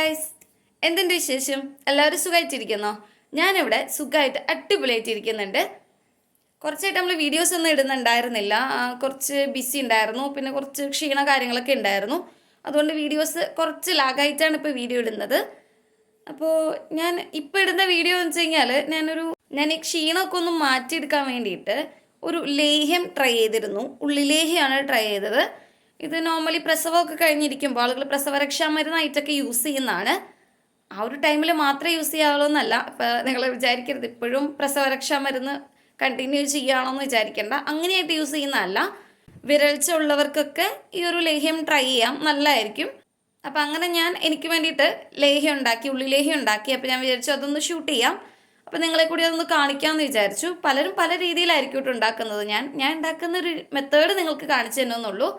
Guys, എന്തുണ്ട് വിശേഷം? എല്ലാവരും സുഖമായിട്ടിരിക്കുന്നോ? ഞാനിവിടെ സുഖമായിട്ട് അടിപൊളിയായിട്ടിരിക്കുന്നുണ്ട്. കുറച്ചായിട്ട് നമ്മൾ വീഡിയോസ് ഒന്നും ഇടുന്നുണ്ടായിരുന്നില്ല. കുറച്ച് ബിസി ഉണ്ടായിരുന്നു, പിന്നെ കുറച്ച് ക്ഷീണ കാര്യങ്ങളൊക്കെ ഉണ്ടായിരുന്നു. അതുകൊണ്ട് വീഡിയോസ് കുറച്ച് ലാഗായിട്ടാണ് ഇപ്പോൾ വീഡിയോ ഇടുന്നത്. അപ്പോൾ ഞാൻ ഇപ്പോൾ ഇടുന്ന വീഡിയോ എന്ന് വെച്ച് കഴിഞ്ഞാൽ ഞാൻ ഈ ക്ഷീണമൊക്കെ ഒന്ന് മാറ്റിയെടുക്കാൻ വേണ്ടിയിട്ട് ഒരു ലേഹ്യം ട്രൈ ചെയ്തിരുന്നു. ഉള്ളിലേഹ്യമാണ് ട്രൈ ചെയ്തത്. ഇത് നോർമലി പ്രസവമൊക്കെ കഴിഞ്ഞിരിക്കുമ്പോൾ ആളുകൾ പ്രസവരക്ഷാ മരുന്നായിട്ടൊക്കെ യൂസ് ചെയ്യുന്നതാണ്. ആ ഒരു ടൈമിൽ മാത്രമേ യൂസ് ചെയ്യാവുള്ളൂ എന്നല്ല. ഇപ്പം നിങ്ങൾ വിചാരിക്കരുത് ഇപ്പോഴും പ്രസവരക്ഷാ മരുന്ന് കണ്ടിന്യൂ ചെയ്യുകയാണോ എന്ന് വിചാരിക്കേണ്ട. അങ്ങനെയായിട്ട് യൂസ് ചെയ്യുന്നതല്ല. വിരൾച്ച ഉള്ളവർക്കൊക്കെ ഈ ഒരു ലേഹ്യം ട്രൈ ചെയ്യാം, നല്ലതായിരിക്കും. അപ്പം അങ്ങനെ ഞാൻ എനിക്ക് വേണ്ടിയിട്ട് ലേഹ്യം ഉണ്ടാക്കി, ഉള്ളിലേഹ്യം ഉണ്ടാക്കി. അപ്പം ഞാൻ വിചാരിച്ചു അതൊന്ന് ഷൂട്ട് ചെയ്യാം. അപ്പം നിങ്ങളെ കൂടി അതൊന്ന് കാണിക്കാമെന്ന് വിചാരിച്ചു. പലരും പല രീതിയിലായിരിക്കും ഉണ്ടാക്കുന്നത്. ഞാൻ ഉണ്ടാക്കുന്ന ഒരു മെത്തേഡ് നിങ്ങൾക്ക് കാണിച്ചു തരുമെന്നുള്ളൂ.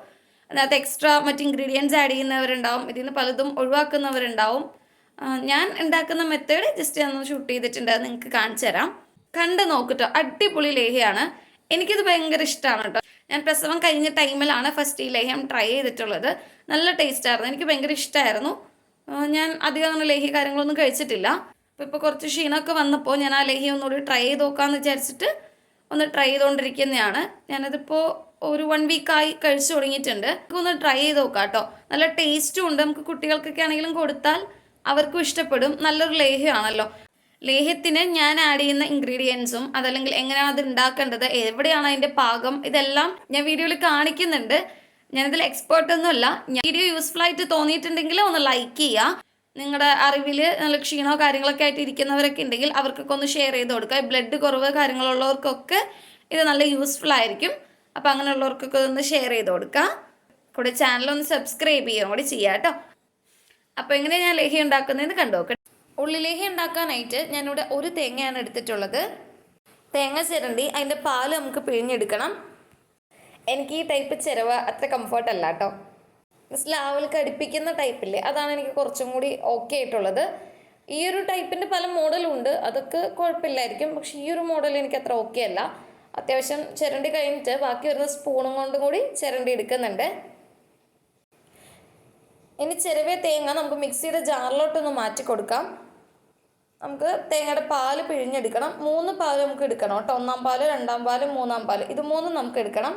അതിനകത്ത് എക്സ്ട്രാ മറ്റ് ഇൻഗ്രീഡിയൻസ് ആഡ് ചെയ്യുന്നവരുണ്ടാവും, ഇതിൽ നിന്ന് പലതും ഒഴിവാക്കുന്നവരുണ്ടാവും. ഞാൻ ഉണ്ടാക്കുന്ന മെത്തേഡ് ജസ്റ്റ് ഒന്ന് ഷൂട്ട് ചെയ്തിട്ടുണ്ട്, അത് നിങ്ങൾക്ക് കാണിച്ചു തരാം. കണ്ട് നോക്കിട്ടോ, അടിപൊളി ലേഹ്യമാണ്. എനിക്കിത് ഭയങ്കര ഇഷ്ടമാണ് കേട്ടോ. ഞാൻ പ്രസവം കഴിഞ്ഞ ടൈമിലാണ് ഫസ്റ്റ് ഈ ലേഹ്യം ട്രൈ ചെയ്തിട്ടുള്ളത്. നല്ല ടേസ്റ്റായിരുന്നു, എനിക്ക് ഭയങ്കര ഇഷ്ടമായിരുന്നു. ഞാൻ അധികം അങ്ങനെ ലേഹ്യ കാര്യങ്ങളൊന്നും കഴിച്ചിട്ടില്ല. അപ്പോൾ ഇപ്പോൾ കുറച്ച് ക്ഷീണമൊക്കെ വന്നപ്പോൾ ഞാൻ ആ ലേഹ്യം ഒന്നുകൂടി ട്രൈ ചെയ്ത് നോക്കാമെന്ന് വിചാരിച്ചിട്ട് ഒന്ന് ട്രൈ ചെയ്തുകൊണ്ടിരിക്കുന്നതാണ്. ഞാനതിപ്പോൾ ഒരു 1 വീക്കായി കഴിച്ചു തുടങ്ങിയിട്ടുണ്ട്. ഒന്ന് ട്രൈ ചെയ്ത് നോക്കാം കേട്ടോ. നല്ല ടേസ്റ്റും ഉണ്ട്. നമുക്ക് കുട്ടികൾക്കൊക്കെ ആണെങ്കിലും കൊടുത്താൽ അവർക്കും ഇഷ്ടപ്പെടും. നല്ലൊരു ലേഹ്യമാണല്ലോ. ലേഹ്യത്തിന് ഞാൻ ആഡ് ചെയ്യുന്ന ഇൻഗ്രീഡിയൻസും അതല്ലെങ്കിൽ എങ്ങനെയാണ് അത് ഉണ്ടാക്കേണ്ടത്, എവിടെയാണ് അതിൻ്റെ പാകം, ഇതെല്ലാം ഞാൻ വീഡിയോയിൽ കാണിക്കുന്നുണ്ട്. ഞാനിതിൽ എക്സ്പേർട്ടൊന്നും അല്ല. വീഡിയോ യൂസ്ഫുൾ ആയിട്ട് തോന്നിയിട്ടുണ്ടെങ്കിൽ ഒന്ന് ലൈക്ക് ചെയ്യുക. നിങ്ങളുടെ അറിവിൽ നല്ല ക്ഷീണമോ കാര്യങ്ങളൊക്കെ ആയിട്ട് ഇരിക്കുന്നവരൊക്കെ ഉണ്ടെങ്കിൽ അവർക്കൊക്കെ ഒന്ന് ഷെയർ ചെയ്ത് കൊടുക്കുക. ബ്ലഡ് കുറവ് കാര്യങ്ങളുള്ളവർക്കൊക്കെ ഇത് നല്ല യൂസ്ഫുൾ ആയിരിക്കും. അപ്പോൾ അങ്ങനെയുള്ളവർക്കൊക്കെ ഒന്ന് ഷെയർ ചെയ്ത് കൊടുക്കുക. കൂടെ ചാനലൊന്ന് സബ്സ്ക്രൈബ് ചെയ്യുകയും കൂടി ചെയ്യാം കേട്ടോ. അപ്പോൾ എങ്ങനെയാണ് ഞാൻ ലേഹ്യം ഉണ്ടാക്കുന്നതെന്ന് കണ്ടു നോക്കാം. ഉള്ളി ലേഹ്യം ഉണ്ടാക്കാനായിട്ട് ഞാനിവിടെ ഒരു തേങ്ങയാണ് എടുത്തിട്ടുള്ളത്. തേങ്ങ ചിരണ്ടി അതിൻ്റെ പാല് നമുക്ക് പിഴിഞ്ഞെടുക്കണം. എനിക്ക് ഈ ടൈപ്പ് ചിരവ അത്ര കംഫർട്ടല്ല കേട്ടോ. സ്ലാവിലേക്ക് അടുപ്പിക്കുന്ന ടൈപ്പില്ലേ, അതാണ് എനിക്ക് കുറച്ചും കൂടി ഓക്കെ ആയിട്ടുള്ളത്. ഈ ഒരു ടൈപ്പിൻ്റെ പല മോഡലും ഉണ്ട്, അതൊക്കെ കുഴപ്പമില്ലായിരിക്കും. പക്ഷേ ഈ ഒരു മോഡൽ എനിക്ക് അത്ര ഓക്കെ അല്ല. അത്യാവശ്യം ചിരണ്ടി കഴിഞ്ഞിട്ട് ബാക്കി വരുന്ന സ്പൂണും കൊണ്ടും കൂടി ചിരണ്ടി എടുക്കുന്നുണ്ട്. ഇനി ചിരവിയ തേങ്ങ നമുക്ക് മിക്സിയുടെ ജാറിലോട്ടൊന്ന് മാറ്റി കൊടുക്കാം. നമുക്ക് തേങ്ങയുടെ പാല് പിഴിഞ്ഞെടുക്കണം. 3 പാല് നമുക്ക് എടുക്കണം കേട്ടോ. 1-ാം പാല്, 2-ാം പാല്, 3-ാം പാല്, ഇത് 3 നമുക്ക് എടുക്കണം.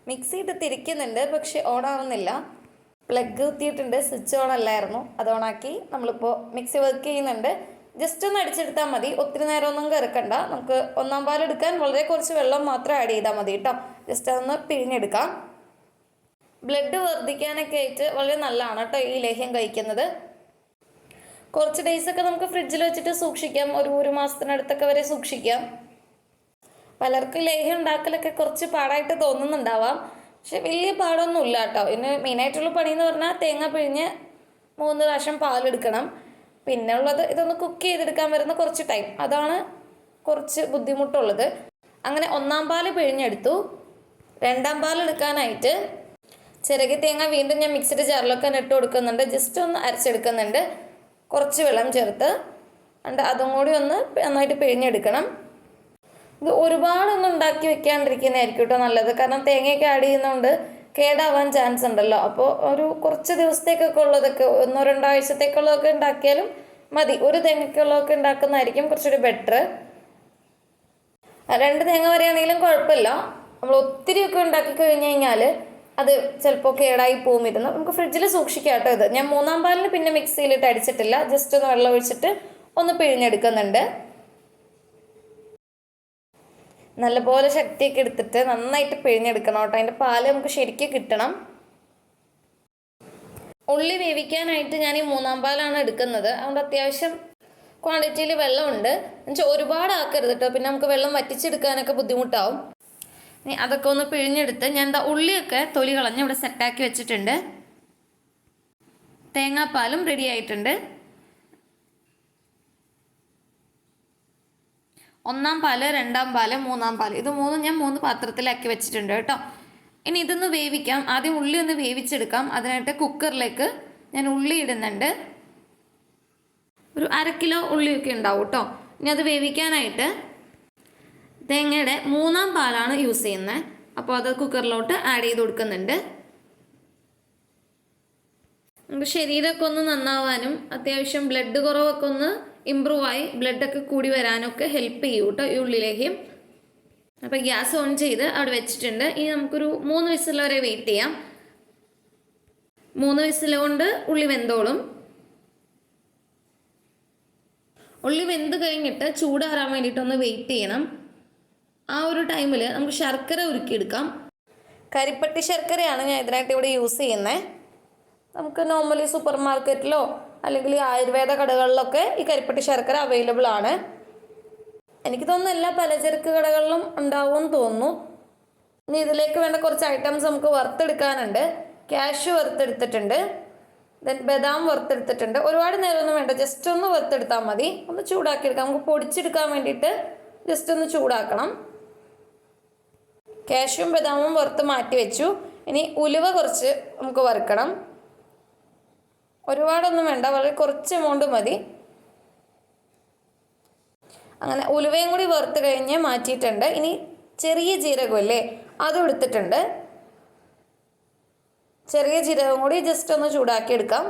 മിക്സി ഇട്ട് തിരിക്കുന്നുണ്ട്, പക്ഷെ ഓണാവുന്നില്ല. പ്ലഗ് കുത്തിയിട്ടുണ്ട്, സ്വിച്ച് ഓൺ അല്ലായിരുന്നു, അത് ഓണാക്കി. നമ്മളിപ്പോൾ മിക്സി വർക്ക് ചെയ്യുന്നുണ്ട്. ജസ്റ്റ് ഒന്ന് അടിച്ചെടുത്താൽ മതി, ഒത്തിരി നേരമൊന്നും കിടക്കണ്ട. നമുക്ക് 1-ാം പാൽ എടുക്കാൻ വളരെ കുറച്ച് വെള്ളം മാത്രം ആഡ് ചെയ്താൽ മതി കേട്ടോ. ജസ്റ്റ് അതൊന്ന് പിഴിഞ്ഞെടുക്കാം. ബ്ലഡ് വർദ്ധിക്കാനൊക്കെ ആയിട്ട് വളരെ നല്ലതാണ് കേട്ടോ ഈ ലേഹ്യം കഴിക്കുന്നത്. കുറച്ച് ഡേയ്സൊക്കെ നമുക്ക് ഫ്രിഡ്ജിൽ വെച്ചിട്ട് സൂക്ഷിക്കാം, ഒരു മാസത്തിനടുത്തൊക്കെ വരെ സൂക്ഷിക്കാം. പലർക്കും ലേഹ്യം ഉണ്ടാക്കലൊക്കെ കുറച്ച് പാടായിട്ട് തോന്നുന്നുണ്ടാവാം, പക്ഷെ വലിയ പാടൊന്നുമില്ല കേട്ടോ. ഇതിന് മെയിനായിട്ടുള്ള പണി എന്ന് പറഞ്ഞാൽ തേങ്ങ പിഴിഞ്ഞ് 3 പ്രാവശ്യം പാലെടുക്കണം. പിന്നെ ഉള്ളത് ഇതൊന്ന് കുക്ക് ചെയ്തെടുക്കാൻ വരുന്ന കുറച്ച് ടൈം, അതാണ് കുറച്ച് ബുദ്ധിമുട്ടുള്ളത്. അങ്ങനെ 1-ാം പാല് പിഴിഞ്ഞെടുത്തു. 2-ാം പാൽ എടുക്കാനായിട്ട് ചിരകി തേങ്ങ വീണ്ടും ഞാൻ മിക്സിയുടെ ജാറിലൊക്കെ ഇട്ട് കൊടുക്കുന്നുണ്ട്. ജസ്റ്റ് ഒന്ന് അരച്ചെടുക്കുന്നുണ്ട്, കുറച്ച് വെള്ളം ചേർത്ത്. അതും കൂടി ഒന്ന് നന്നായിട്ട് പിഴിഞ്ഞെടുക്കണം. ഇത് ഒരുപാടൊന്നും ഉണ്ടാക്കി വെക്കാണ്ടിരിക്കുന്നതായിരിക്കും കേട്ടോ നല്ലത്. കാരണം തേങ്ങയൊക്കെ ആഡ് ചെയ്യുന്നതുകൊണ്ട് കേടാവാൻ ചാൻസ് ഉണ്ടല്ലോ. അപ്പോൾ ഒരു കുറച്ച് ദിവസത്തേക്കൊക്കെ ഉള്ളതൊക്കെ 1-2 ആഴ്ചത്തേക്കുള്ളതൊക്കെ ഉണ്ടാക്കിയാലും മതി. ഒരു തേങ്ങയ്ക്കുള്ളതൊക്കെ ഉണ്ടാക്കുന്നതായിരിക്കും കുറച്ചുകൂടി ബെറ്റർ. 2 തേങ്ങ വരെയാണെങ്കിലും കുഴപ്പമില്ല. നമ്മൾ ഒത്തിരിയൊക്കെ ഉണ്ടാക്കി കഴിഞ്ഞ് കഴിഞ്ഞാൽ അത് ചിലപ്പോൾ കേടായി പോകുമിരുന്നു. നമുക്ക് ഫ്രിഡ്ജിൽ സൂക്ഷിക്കാം കേട്ടോ. ഇത് ഞാൻ 3-ാം പാലിന് പിന്നെ മിക്സിയിലിട്ട് അടിച്ചിട്ടില്ല, ജസ്റ്റ് ഒന്ന് വെള്ളം ഒഴിച്ചിട്ട് ഒന്ന് പിഴിഞ്ഞെടുക്കുന്നുണ്ട്. നല്ലപോലെ ശക്തിയൊക്കെ എടുത്തിട്ട് നന്നായിട്ട് പിഴിഞ്ഞെടുക്കണം കേട്ടോ. അതിൻ്റെ പാല് നമുക്ക് ശരിക്കും കിട്ടണം. ഉള്ളി വേവിക്കാനായിട്ട് ഞാൻ ഈ 3-ാം പാലാണ് എടുക്കുന്നത്. അതുകൊണ്ട് അത്യാവശ്യം ക്വാണ്ടിറ്റിയിൽ വെള്ളമുണ്ട്. എന്നുവെച്ചാൽ ഒരുപാട് ആക്കരുത് കേട്ടോ, പിന്നെ നമുക്ക് വെള്ളം വറ്റിച്ചെടുക്കാനൊക്കെ ബുദ്ധിമുട്ടാവും. ഇനി അതൊക്കെ ഒന്ന് പിഴിഞ്ഞെടുത്ത് ഞാൻ ഉള്ളിയൊക്കെ തൊലി കളഞ്ഞ് ഇവിടെ സെറ്റാക്കി വെച്ചിട്ടുണ്ട്. തേങ്ങാപ്പാലും റെഡി ആയിട്ടുണ്ട്. 1-ാം പാല്, 2-ാം പാല്, 3-ാം പാല്, ഇത് 3 ഞാൻ 3 പാത്രത്തിലാക്കി വെച്ചിട്ടുണ്ട് കേട്ടോ. ഇനി ഇതൊന്ന് വേവിക്കാം. ആദ്യം ഉള്ളി ഒന്ന് വേവിച്ചെടുക്കാം. അതിനായിട്ട് കുക്കറിലേക്ക് ഞാൻ ഉള്ളി ഇടുന്നുണ്ട്. ഒരു 1/2 കിലോ ഉള്ളിയൊക്കെ ഉണ്ടാവും കേട്ടോ. ഇനി അത് വേവിക്കാനായിട്ട് തേങ്ങയുടെ 3-ാം പാലാണ് യൂസ് ചെയ്യുന്നത്. അപ്പോൾ അത് കുക്കറിലോട്ട് ആഡ് ചെയ്ത് കൊടുക്കുന്നുണ്ട്. നമുക്ക് ശരീരമൊക്കെ ഒന്ന് നന്നാവാനും അത്യാവശ്യം ബ്ലഡ് കുറവൊക്കെ ഒന്ന് ഇമ്പ്രൂവ് ആയി ബ്ലഡൊക്കെ കൂടി വരാനൊക്കെ ഹെൽപ്പ് ചെയ്യും കേട്ടോ ഈ ഉള്ളിലേക്കും. അപ്പോൾ ഗ്യാസ് ഓൺ ചെയ്ത് അവിടെ വെച്ചിട്ടുണ്ട്. ഇനി നമുക്കൊരു 3 വിസിൽ വരെ വെയിറ്റ് ചെയ്യാം. 3 വിസിൽ കൊണ്ട് ഉള്ളി വെന്തോളും. ഉള്ളി വെന്ത് കഴിഞ്ഞിട്ട് ചൂടാറാൻ വേണ്ടിയിട്ടൊന്ന് വെയിറ്റ് ചെയ്യണം. ആ ഒരു ടൈമിൽ നമുക്ക് ശർക്കര ഉരുക്കിയെടുക്കാം. കരിപ്പട്ടി ശർക്കരയാണ് ഞാൻ ഇതിനായിട്ട് ഇവിടെ യൂസ് ചെയ്യുന്നത്. നമുക്ക് നോർമലി സൂപ്പർ മാർക്കറ്റിലോ അല്ലെങ്കിൽ ആയുർവേദ കടകളിലൊക്കെ ഈ കരിപ്പട്ടി ശർക്കര അവൈലബിൾ ആണ്. എനിക്ക് തോന്നുന്നു എല്ലാ പലചരക്ക് കടകളിലും ഉണ്ടാവുമെന്ന് തോന്നുന്നു. ഇനി ഇതിലേക്ക് വേണ്ട കുറച്ച് ഐറ്റംസ് നമുക്ക് വറുത്തെടുക്കാനുണ്ട്. കാഷ്യൂ വറുത്തെടുത്തിട്ടുണ്ട്, ദെൻ ബദാം വറുത്തെടുത്തിട്ടുണ്ട്. ഒരുപാട് നേരമൊന്നും വേണ്ട, ജസ്റ്റ് ഒന്ന് വറുത്തെടുത്താൽ മതി. ഒന്ന് ചൂടാക്കിയെടുക്കാം. നമുക്ക് പൊടിച്ചെടുക്കാൻ വേണ്ടിയിട്ട് ജസ്റ്റ് ഒന്ന് ചൂടാക്കണം. കാഷ്യൂം ബദാമും വറുത്ത് മാറ്റി വെച്ചു. ഇനി ഉലുവ കുറച്ച് നമുക്ക് വറുക്കണം. ഒരുപാടൊന്നും വേണ്ട, വളരെ കുറച്ച് എമൗണ്ട് മതി. അങ്ങനെ ഉലുവയും കൂടി വറുത്ത് കഴിഞ്ഞ് മാറ്റിയിട്ടുണ്ട്. ഇനി ചെറിയ ജീരകമില്ലേ, അതും എടുത്തിട്ടുണ്ട്. ചെറിയ ജീരകം കൂടി ജസ്റ്റ് ഒന്ന് ചൂടാക്കിയെടുക്കാം.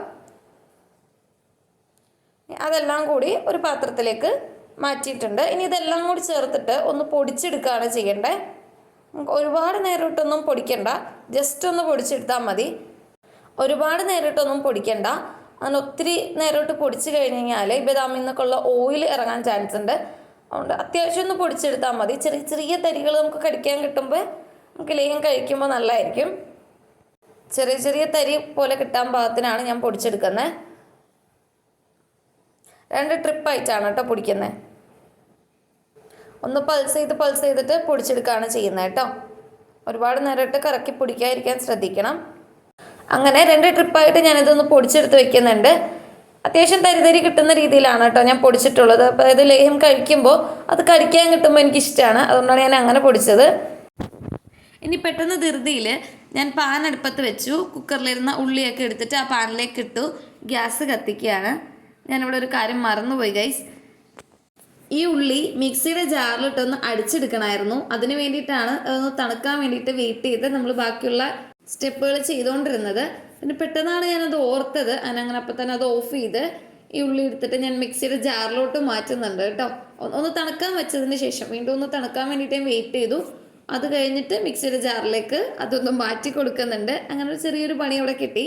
അതെല്ലാം കൂടി ഒരു പാത്രത്തിലേക്ക് മാറ്റിയിട്ടുണ്ട്. ഇനി ഇതെല്ലാം കൂടി ചേർത്തിട്ട് ഒന്ന് പൊടിച്ചെടുക്കുകയാണ് ചെയ്യേണ്ടത്. ഒരുപാട് നേരിട്ടൊന്നും പൊടിക്കണ്ട, ജസ്റ്റ് ഒന്ന് പൊടിച്ചെടുത്താൽ മതി. ഒരുപാട് നേരിട്ടൊന്നും പൊടിക്കണ്ട. അങ്ങനെ ഒത്തിരി നേരിട്ട് പൊടിച്ച് കഴിഞ്ഞ് കഴിഞ്ഞാൽ ഈ ബദാമിൽ നിന്നൊക്കെയുള്ള ഓയിൽ ഇറങ്ങാൻ ചാൻസ് ഉണ്ട്. അതുകൊണ്ട് അത്യാവശ്യം ഒന്ന് പൊടിച്ചെടുത്താൽ മതി. ചെറിയ ചെറിയ തരികൾ നമുക്ക് കടിക്കാൻ കിട്ടുമ്പോൾ നമുക്ക് ലേഹം കഴിക്കുമ്പോൾ നല്ലതായിരിക്കും. ചെറിയ ചെറിയ തരി പോലെ കിട്ടാൻ പാകത്തിനാണ് ഞാൻ പൊടിച്ചെടുക്കുന്നത്. 2 ട്രിപ്പായിട്ടാണ് കേട്ടോ പൊടിക്കുന്നത്. ഒന്ന് പൾസ് ചെയ്തിട്ട് പൊടിച്ചെടുക്കുകയാണ് ചെയ്യുന്നത് കേട്ടോ. ഒരുപാട് നേരിട്ട് കറക്കി പൊടിക്കാതിരിക്കാൻ ശ്രദ്ധിക്കണം. അങ്ങനെ 2 ട്രിപ്പായിട്ട് ഞാനിതൊന്ന് പൊടിച്ചെടുത്ത് വെക്കുന്നുണ്ട്. അത്യാവശ്യം തരി കിട്ടുന്ന രീതിയിലാണ് കേട്ടോ ഞാൻ പൊടിച്ചിട്ടുള്ളത്. അപ്പോൾ ഇത് ലേഹം കഴിക്കുമ്പോൾ അത് കടിക്കാൻ കിട്ടുമ്പോൾ എനിക്കിഷ്ടമാണ്. അതുകൊണ്ടാണ് ഞാൻ അങ്ങനെ പൊടിച്ചത്. ഇനി പെട്ടെന്ന് ധൃതിയിൽ ഞാൻ പാൻ അടുപ്പത്ത് വെച്ചു. കുക്കറിലിരുന്ന ഉള്ളിയൊക്കെ എടുത്തിട്ട് ആ പാനിലേക്ക് ഇട്ടു. ഗ്യാസ് കത്തിക്കുകയാണ്. ഞാനിവിടെ ഒരു കാര്യം മറന്നുപോയി ഗൈസ്. ഈ ഉള്ളി മിക്സിയുടെ ജാറിലിട്ടൊന്ന് അടിച്ചെടുക്കണമായിരുന്നു. അതിന് വേണ്ടിയിട്ടാണ് അതൊന്ന് തണുക്കാൻ വേണ്ടിയിട്ട് വെയിറ്റ് ചെയ്ത് നമ്മൾ ബാക്കിയുള്ള സ്റ്റെപ്പുകൾ ചെയ്തുകൊണ്ടിരുന്നത്. പിന്നെ പെട്ടെന്നാണ് ഞാനത് ഓർത്തത്. അങ്ങനെ അപ്പം തന്നെ അത് ഓഫ് ചെയ്ത് ഈ ഉള്ളി എടുത്തിട്ട് ഞാൻ മിക്സിയുടെ ജാറിലോട്ട് മാറ്റുന്നുണ്ട് കേട്ടോ. ഒന്ന് തണുക്കാൻ വെച്ചതിന് ശേഷം വീണ്ടും ഒന്ന് തണുക്കാൻ വേണ്ടിയിട്ട് ഞാൻ വെയിറ്റ് ചെയ്തു. അത് കഴിഞ്ഞിട്ട് മിക്സിയുടെ ജാറിലേക്ക് അതൊന്ന് മാറ്റി കൊടുക്കുന്നുണ്ട്. അങ്ങനെ ഒരു ചെറിയൊരു പണി അവിടെ കിട്ടി.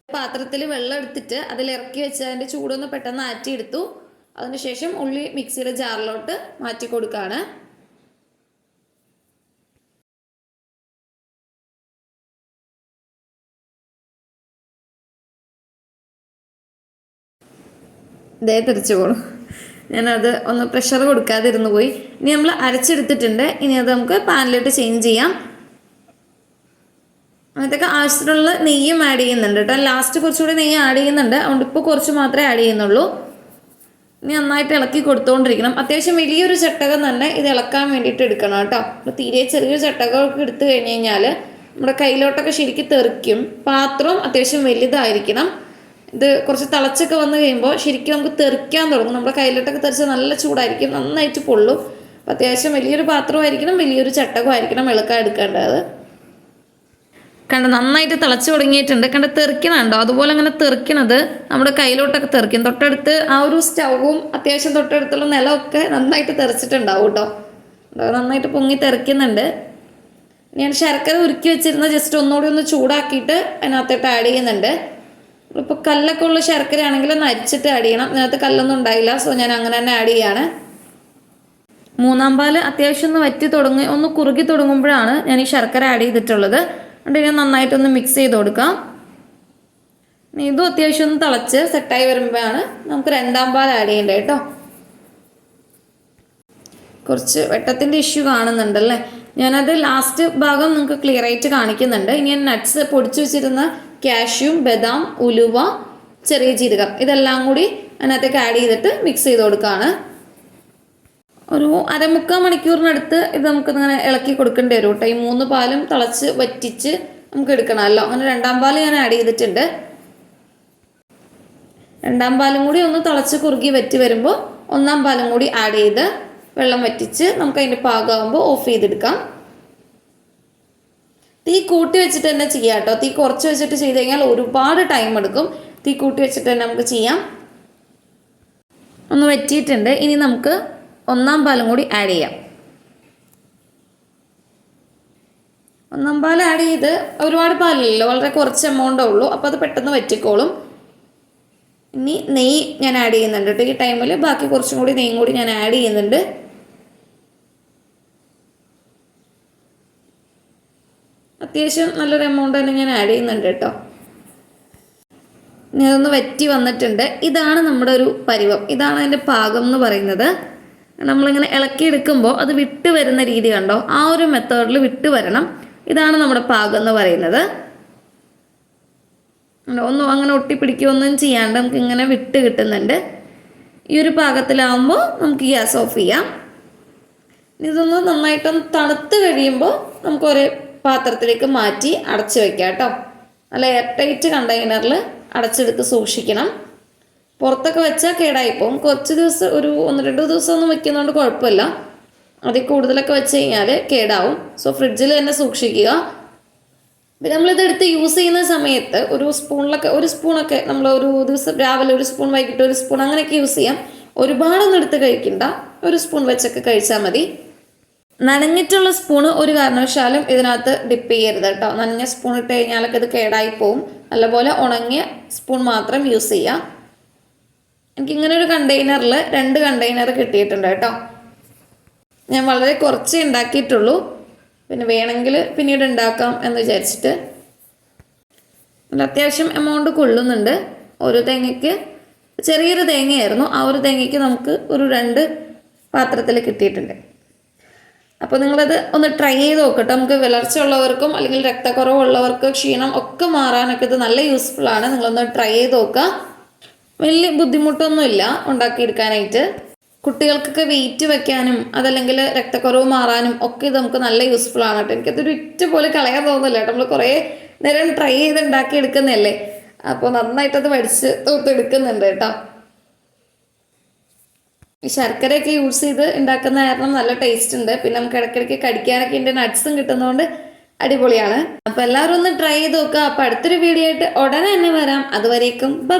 പാത്രത്തിൽ വെള്ളം എടുത്തിട്ട് അതിൽ ഇറക്കി വെച്ച് അതിൻ്റെ ചൂടൊന്ന് പെട്ടെന്ന് ആറ്റിയെടുത്തു. അതിനുശേഷം ഉള്ളി മിക്സിയുടെ ജാറിലോട്ട് മാറ്റി കൊടുക്കുകയാണ്. ഇതേ തിരിച്ചു പോകണം. ഞാനത് ഒന്ന് പ്രഷർ കൊടുക്കാതിരുന്നു പോയി. ഇനി നമ്മൾ അരച്ചെടുത്തിട്ടുണ്ട്. ഇനി അത് നമുക്ക് പാനിലോട്ട് ചേഞ്ച് ചെയ്യാം. അങ്ങനത്തൊക്കെ ആവശ്യത്തിനുള്ള നെയ്യും ആഡ് ചെയ്യുന്നുണ്ട് കേട്ടോ. ലാസ്റ്റ് കുറച്ചുകൂടി നെയ്യ് ആഡ് ചെയ്യുന്നുണ്ട്. അതുകൊണ്ട് ഇപ്പോൾ കുറച്ച് മാത്രമേ ആഡ് ചെയ്യുന്നുള്ളൂ. ഇനി നന്നായിട്ട് ഇളക്കി കൊടുത്തുകൊണ്ടിരിക്കണം. അത്യാവശ്യം വലിയൊരു ചട്ടകം തന്നെ ഇത് ഇളക്കാൻ വേണ്ടിയിട്ട് എടുക്കണം കേട്ടോ. തീരെ ചെറിയൊരു ചട്ടകമൊക്കെ എടുത്തു കഴിഞ്ഞ് കഴിഞ്ഞാൽ നമ്മുടെ കയ്യിലോട്ടൊക്കെ ശരിക്കും തെറിക്കും. പാത്രം അത്യാവശ്യം വലുതായിരിക്കണം. ഇത് കുറച്ച് തിളച്ചൊക്കെ വന്നു കഴിയുമ്പോൾ ശരിക്കും നമുക്ക് തെറിക്കാൻ തുടങ്ങും. നമ്മുടെ കയ്യിലോട്ടൊക്കെ തെറിച്ചാൽ നല്ല ചൂടായിരിക്കും, നന്നായിട്ട് പൊള്ളും. അപ്പോൾ അത്യാവശ്യം വലിയൊരു പാത്രമായിരിക്കണം, വലിയൊരു ചട്ടകമായിരിക്കണം ഇളക്കാൻ എടുക്കേണ്ടത്. കണ്ട നന്നായിട്ട് തിളച്ച് തുടങ്ങിയിട്ടുണ്ട്. കണ്ട തെറിക്കണുണ്ടോ? അതുപോലെ അങ്ങനെ തെറിക്കണത് നമ്മുടെ കയ്യിലോട്ടൊക്കെ തെറിക്കും. തൊട്ടടുത്ത് ആ ഒരു സ്റ്റൗവും അത്യാവശ്യം തൊട്ടടുത്തുള്ള നിലമൊക്കെ നന്നായിട്ട് തെറിച്ചിട്ടുണ്ടാവും കേട്ടോ. നന്നായിട്ട് പൊങ്ങി തെറിക്കുന്നുണ്ട്. ഞാൻ ശർക്കര ഉരുക്കി വെച്ചിരുന്ന ജസ്റ്റ് ഒന്നുകൂടി ഒന്ന് ചൂടാക്കിയിട്ട് അതിനകത്തോട്ട് ആഡ് ചെയ്യുന്നുണ്ട്. ഇപ്പോൾ കല്ലൊക്കെ ഉള്ള ശർക്കര ആണെങ്കിൽ ഒന്ന് അരിച്ചിട്ട് ആഡ് ചെയ്യണം. ഇതിനകത്ത് കല്ലൊന്നും ഉണ്ടായില്ല, സോ ഞാൻ അങ്ങനെ തന്നെ ആഡ് ചെയ്യാണ്. 3-ാം പാൽ അത്യാവശ്യം ഒന്ന് വറ്റി തുടങ്ങി ഒന്ന് കുറുകി തുടങ്ങുമ്പോഴാണ് ഞാൻ ഈ ശർക്കര ആഡ് ചെയ്തിട്ടുള്ളത്. അതുകൊണ്ട് ഞാൻ നന്നായിട്ടൊന്ന് മിക്സ് ചെയ്ത് കൊടുക്കാം. ഇതും അത്യാവശ്യം ഒന്ന് തിളച്ച് സെറ്റായി വരുമ്പോഴാണ് നമുക്ക് 2-ാം പാൽ ആഡ് ചെയ്യേണ്ടത് കേട്ടോ. കുറച്ച് വെട്ടത്തിൻ്റെ ഇഷ്യൂ കാണുന്നുണ്ടല്ലേ. ഞാനത് ലാസ്റ്റ് ഭാഗം നിങ്ങൾക്ക് ക്ലിയർ ആയിട്ട് കാണിക്കുന്നുണ്ട്. ഇനി ഞാൻ നട്ട്സ് പൊടിച്ചു വെച്ചിരുന്ന കാഷ്യൂം, ബദാം, ഉലുവ, ചെറിയ ജീരകം ഇതെല്ലാം കൂടി അതിനകത്തേക്ക് ആഡ് ചെയ്തിട്ട് മിക്സ് ചെയ്ത് കൊടുക്കുകയാണ്. ഒരു 1/4 മണിക്കൂറിനടുത്ത് ഇത് നമുക്കിങ്ങനെ ഇളക്കി കൊടുക്കേണ്ടി വരും കേട്ടോ. ഈ 3 പാലും തിളച്ച് വറ്റിച്ച് നമുക്ക് എടുക്കണമല്ലോ. അങ്ങനെ 2-ാം പാൽ ഞാൻ ആഡ് ചെയ്തിട്ടുണ്ട്. 2-ാം പാലും കൂടി ഒന്ന് തിളച്ച് കുറുകി വറ്റി വരുമ്പോൾ 1-ാം പാലും കൂടി ആഡ് ചെയ്ത് വെള്ളം വറ്റിച്ച് നമുക്ക് അതിൻ്റെ പാകമാകുമ്പോൾ ഓഫ് ചെയ്തെടുക്കാം. തീ കൂട്ടി വെച്ചിട്ട് തന്നെ ചെയ്യാം കേട്ടോ. തീ കുറച്ച് വെച്ചിട്ട് ചെയ്ത് കഴിഞ്ഞാൽ ഒരുപാട് ടൈം എടുക്കും. തീ കൂട്ടി വെച്ചിട്ട് തന്നെ നമുക്ക് ചെയ്യാം. ഒന്ന് വറ്റിയിട്ടുണ്ട്. ഇനി നമുക്ക് 1-ാം പാലും കൂടി ആഡ് ചെയ്യാം. 1-ാം പാൽ ആഡ് ചെയ്ത് ഒരുപാട് പാലില്ലല്ലോ, വളരെ കുറച്ച് എമൗണ്ടേ ഉള്ളൂ. അപ്പോൾ അത് പെട്ടെന്ന് വറ്റിക്കോളും. ഇനി നെയ്യ് ഞാൻ ആഡ് ചെയ്യുന്നുണ്ട് കേട്ടോ. ഈ ടൈമിൽ ബാക്കി കുറച്ചും കൂടി നെയ്യും കൂടി ഞാൻ ആഡ് ചെയ്യുന്നുണ്ട്. അത്യാവശ്യം നല്ലൊരു എമൗണ്ട് തന്നെ ഞാൻ ആഡ് ചെയ്യുന്നുണ്ട് കേട്ടോ. ഇനി അതൊന്ന് വറ്റി വന്നിട്ടുണ്ട്. ഇതാണ് നമ്മുടെ ഒരു പരുവം. ഇതാണ് അതിൻ്റെ പാകം എന്ന് പറയുന്നത്. നമ്മളിങ്ങനെ ഇളക്കിയെടുക്കുമ്പോൾ അത് വിട്ട് വരുന്ന രീതി കണ്ടോ, ആ ഒരു മെത്തേഡിൽ വിട്ട് വരണം. ഇതാണ് നമ്മുടെ പാകം എന്ന് പറയുന്നത്. ഒന്നും അങ്ങനെ ഒട്ടിപ്പിടിക്കുകയൊന്നും ചെയ്യാണ്ട് നമുക്ക് ഇങ്ങനെ വിട്ട് കിട്ടുന്നുണ്ട്. ഈ ഒരു പാകത്തിലാവുമ്പോൾ നമുക്ക് ഗ്യാസ് ഓഫ് ചെയ്യാം. ഇതൊന്ന് നന്നായിട്ടൊന്ന് തണുത്ത് കഴിയുമ്പോൾ നമുക്ക് ഒരു പാത്രത്തിലേക്ക് മാറ്റി അടച്ചു വയ്ക്കാം കേട്ടോ. നല്ല എയർ ടൈറ്റ് കണ്ടെയ്നറിൽ അടച്ചെടുത്ത് സൂക്ഷിക്കണം. പുറത്തൊക്കെ വെച്ചാൽ കേടായിപ്പോവും. കുറച്ച് ദിവസം ഒരു 1-2 ദിവസം ഒന്നും വെക്കുന്നതുകൊണ്ട് കുഴപ്പമില്ല. അതിൽ കൂടുതലൊക്കെ വെച്ച് കഴിഞ്ഞാൽ കേടാവും. സോ ഫ്രിഡ്ജിൽ തന്നെ സൂക്ഷിക്കുക. പിന്നെ നമ്മളിതെടുത്ത് യൂസ് ചെയ്യുന്ന സമയത്ത് ഒരു സ്പൂണൊക്കെ നമ്മൾ ഒരു ദിവസം രാവിലെ ഒരു സ്പൂൺ, വൈകിട്ട് ഒരു സ്പൂൺ, അങ്ങനെയൊക്കെ യൂസ് ചെയ്യാം. ഒരുപാടൊന്നും എടുത്ത് കഴിക്കണ്ട. ഒരു സ്പൂൺ വെച്ചൊക്കെ കഴിച്ചാൽ മതി. നനഞ്ഞിട്ടുള്ള സ്പൂണ് ഒരു കാരണവശാലും ഇതിനകത്ത് ഡിപ്പ് ചെയ്യരുത് കേട്ടോ. നനഞ്ഞ സ്പൂൺ ഇട്ട് കഴിഞ്ഞാലൊക്കെ ഇത് കേടായി പോവും. നല്ലപോലെ ഉണങ്ങിയ സ്പൂൺ മാത്രം യൂസ് ചെയ്യുക. എനിക്കിങ്ങനെ ഒരു കണ്ടെയ്നറിൽ 2 കണ്ടെയ്നർ കിട്ടിയിട്ടുണ്ട് കേട്ടോ. ഞാൻ വളരെ കുറച്ചേ ഉണ്ടാക്കിയിട്ടുള്ളൂ. പിന്നെ വേണമെങ്കിൽ പിന്നീട് ഉണ്ടാക്കാം എന്ന് വിചാരിച്ചിട്ട്. അത്യാവശ്യം എമൗണ്ട് കൊള്ളുന്നുണ്ട്. ഓരോ തേങ്ങയ്ക്ക്, ചെറിയൊരു തേങ്ങയായിരുന്നു, ആ ഒരു തേങ്ങയ്ക്ക് നമുക്ക് ഒരു 2 പാത്രത്തിൽ കിട്ടിയിട്ടുണ്ട്. അപ്പോൾ നിങ്ങളത് ഒന്ന് ട്രൈ ചെയ്ത് നോക്കട്ടെ. നമുക്ക് വിളർച്ച ഉള്ളവർക്കും അല്ലെങ്കിൽ രക്തക്കുറവുള്ളവർക്ക്, ക്ഷീണം ഒക്കെ മാറാനൊക്കെ ഇത് നല്ല യൂസ്ഫുള്ളാണ്. നിങ്ങളൊന്ന് ട്രൈ ചെയ്ത് നോക്കുക. വലിയ ബുദ്ധിമുട്ടൊന്നുമില്ല ഉണ്ടാക്കിയെടുക്കാനായിട്ട്. കുട്ടികൾക്കൊക്കെ വെയിറ്റ് വെക്കാനും അതല്ലെങ്കിൽ രക്തക്കുറവ് മാറാനും ഒക്കെ ഇത് നമുക്ക് നല്ല യൂസ്ഫുൾ ആണ് കേട്ടോ. എനിക്കതൊരു ഇറ്റ് പോലെ കളയാൻ തോന്നുന്നില്ല കേട്ടോ. നമ്മൾ കുറേ നേരം ട്രൈ ചെയ്ത് ഉണ്ടാക്കി എടുക്കുന്നതല്ലേ, അപ്പോൾ നന്നായിട്ടത് പഠിച്ച് എടുക്കുന്നുണ്ട് കേട്ടോ. ഈ ശർക്കരയൊക്കെ യൂസ് ചെയ്ത് ഉണ്ടാക്കുന്ന കാരണം നല്ല ടേസ്റ്റ് ഉണ്ട്. പിന്നെ നമുക്ക് ഇടയ്ക്കിടയ്ക്ക് കടിക്കാനൊക്കെ ഇതിൻ്റെ നട്ട്സും കിട്ടുന്നതുകൊണ്ട് അടിപൊളിയാണ്. അപ്പോൾ എല്ലാവരും ഒന്ന് ട്രൈ ചെയ്ത് നോക്കുക. അപ്പോൾ അടുത്തൊരു വീഡിയോ ആയിട്ട് ഉടനെ തന്നെ വരാം. അതുവരേക്കും ബൈ.